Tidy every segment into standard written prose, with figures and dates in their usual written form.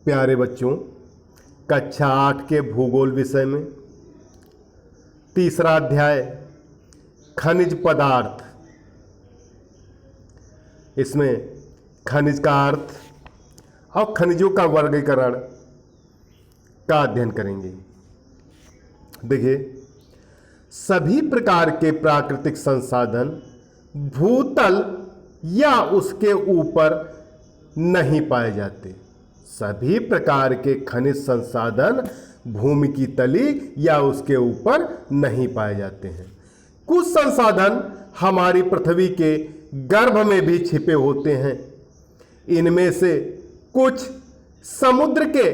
प्यारे बच्चों, कक्षा 8 के भूगोल विषय में तीसरा अध्याय खनिज पदार्थ, इसमें खनिज का अर्थ और खनिजों का वर्गीकरण का अध्ययन करेंगे। देखिए, सभी प्रकार के प्राकृतिक संसाधन भूतल या उसके ऊपर नहीं पाए जाते। सभी प्रकार के खनिज संसाधन भूमि की तली या उसके ऊपर नहीं पाए जाते हैं। कुछ संसाधन हमारी पृथ्वी के गर्भ में भी छिपे होते हैं। इनमें से कुछ समुद्र के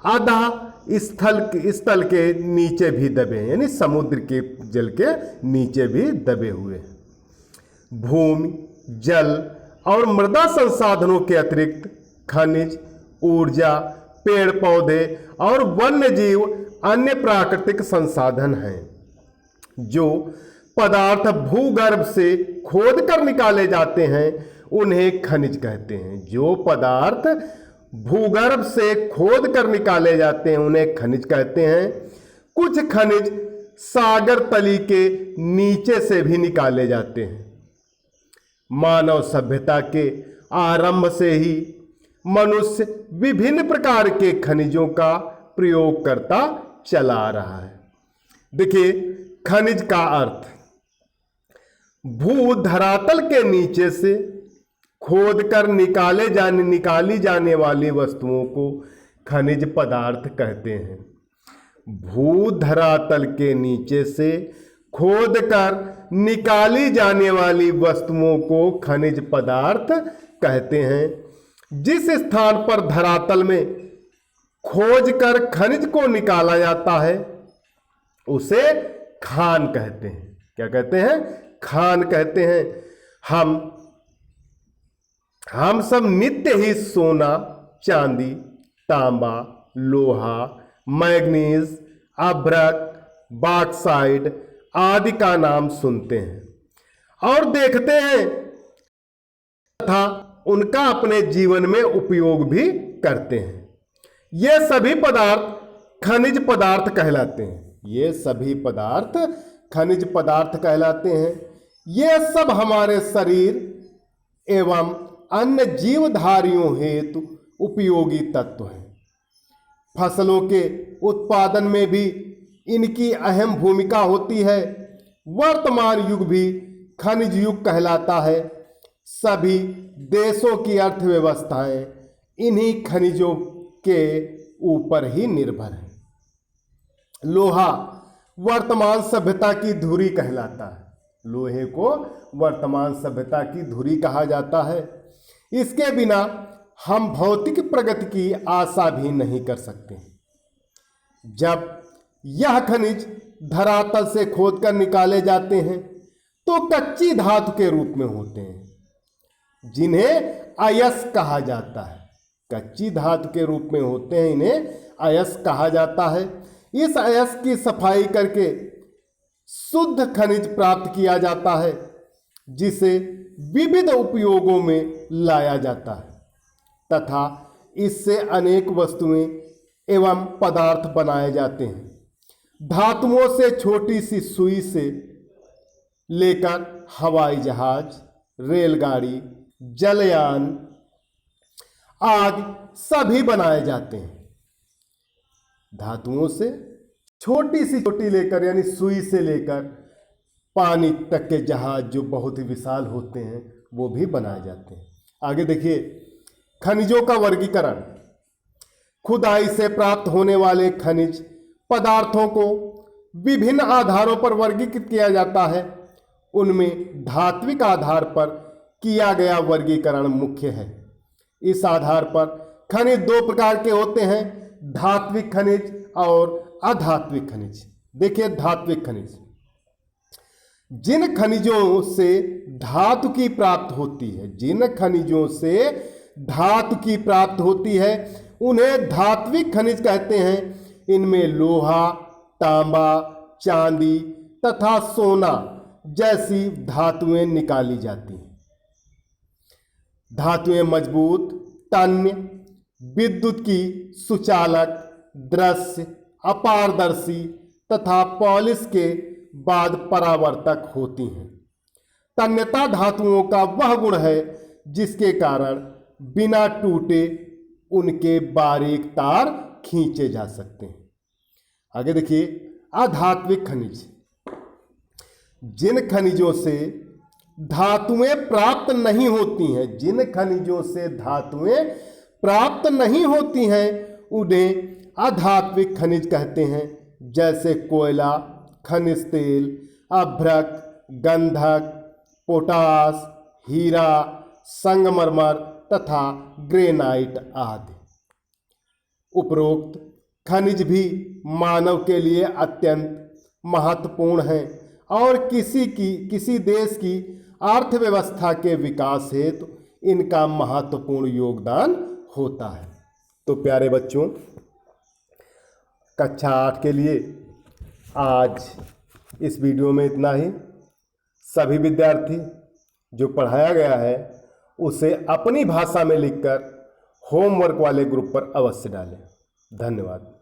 आधा स्थल के नीचे भी दबे हैं, यानी समुद्र के जल के नीचे भी दबे हुए हैं। भूमि, जल और मृदा संसाधनों के अतिरिक्त खनिज, ऊर्जा, पेड़ पौधे और वन्य जीव अन्य प्राकृतिक संसाधन हैं। जो पदार्थ भूगर्भ से खोद कर निकाले जाते हैं उन्हें खनिज कहते हैं। जो पदार्थ भूगर्भ से खोद कर निकाले जाते हैं उन्हें खनिज कहते हैं। कुछ खनिज सागर तली के नीचे से भी निकाले जाते हैं। मानव सभ्यता के आरंभ से ही मनुष्य विभिन्न प्रकार के खनिजों का प्रयोग करता चला आ रहा है। देखिए, खनिज का अर्थ भू धरातल के नीचे से खोद कर निकाली जाने वाली वस्तुओं को खनिज पदार्थ कहते हैं। भू धरातल के नीचे से खोद कर निकाली जाने वाली वस्तुओं को खनिज पदार्थ कहते हैं। जिस स्थान पर धरातल में खोज कर खनिज को निकाला जाता है उसे खान कहते हैं। क्या कहते हैं? खान कहते हैं। हम सब नित्य ही सोना, चांदी, तांबा, लोहा, मैग्नीज, अभ्रक, बॉक्साइट आदि का नाम सुनते हैं और देखते हैं तथा उनका अपने जीवन में उपयोग भी करते हैं। ये सभी पदार्थ खनिज पदार्थ कहलाते हैं। ये सभी पदार्थ खनिज पदार्थ कहलाते हैं। ये सब हमारे शरीर एवं अन्य जीवधारियों हेतु उपयोगी तत्व हैं। फसलों के उत्पादन में भी इनकी अहम भूमिका होती है। वर्तमान युग भी खनिज युग कहलाता है। सभी देशों की अर्थव्यवस्थाएं इन्हीं खनिजों के ऊपर ही निर्भर है। लोहा वर्तमान सभ्यता की धुरी कहलाता है। लोहे को वर्तमान सभ्यता की धुरी कहा जाता है। इसके बिना हम भौतिक प्रगति की आशा भी नहीं कर सकते। जब यह खनिज धरातल से खोदकर निकाले जाते हैं तो कच्ची धातु के रूप में होते हैं, जिन्हें अयस्क कहा जाता है। कच्ची धातु के रूप में होते हैं, इन्हें अयस्क कहा जाता है। इस अयस्क की सफाई करके शुद्ध खनिज प्राप्त किया जाता है, जिसे विविध उपयोगों में लाया जाता है तथा इससे अनेक वस्तुएं एवं पदार्थ बनाए जाते हैं। धातुओं से छोटी सी सुई से लेकर हवाई जहाज, रेलगाड़ी, जलयान आदि सभी बनाए जाते हैं। धातुओं से छोटी लेकर, यानी सुई से लेकर पानी तक के जहाज जो बहुत ही विशाल होते हैं वो भी बनाए जाते हैं। आगे देखिए, खनिजों का वर्गीकरण। खुदाई से प्राप्त होने वाले खनिज पदार्थों को विभिन्न आधारों पर वर्गीकृत किया जाता है। उनमें धात्विक आधार पर किया गया वर्गीकरण मुख्य है। इस आधार पर खनिज दो प्रकार के होते हैं, धात्विक खनिज और अधात्विक खनिज। देखिए, धात्विक खनिज जिन खनिजों से धातु की प्राप्त होती है, जिन खनिजों से धातु की प्राप्त होती है उन्हें धात्विक खनिज कहते हैं। इनमें लोहा, तांबा, चांदी तथा सोना जैसी धातुएं निकाली जाती हैं। धातुएं मजबूत, तन्य, विद्युत की सुचालक, दृश्य, अपारदर्शी तथा पॉलिश के बाद परावर्तक होती हैं। तन्यता धातुओं का वह गुण है जिसके कारण बिना टूटे उनके बारीक तार खींचे जा सकते हैं। आगे देखिए, अधात्विक खनिज। जिन खनिजों से धातुएं प्राप्त नहीं होती हैं, जिन खनिजों से धातुएं प्राप्त नहीं होती हैं उन्हें अधात्विक खनिज कहते हैं। जैसे कोयला, खनिज तेल, अभ्रक, गंधक, पोटास, हीरा, संगमरमर तथा ग्रेनाइट आदि। उपरोक्त खनिज भी मानव के लिए अत्यंत महत्वपूर्ण हैं और किसी देश की अर्थव्यवस्था के विकास हेतु इनका महत्वपूर्ण योगदान होता है। तो प्यारे बच्चों, कक्षा 8 के लिए आज इस वीडियो में इतना ही। सभी विद्यार्थी जो पढ़ाया गया है उसे अपनी भाषा में लिखकर होमवर्क वाले ग्रुप पर अवश्य डालें। धन्यवाद।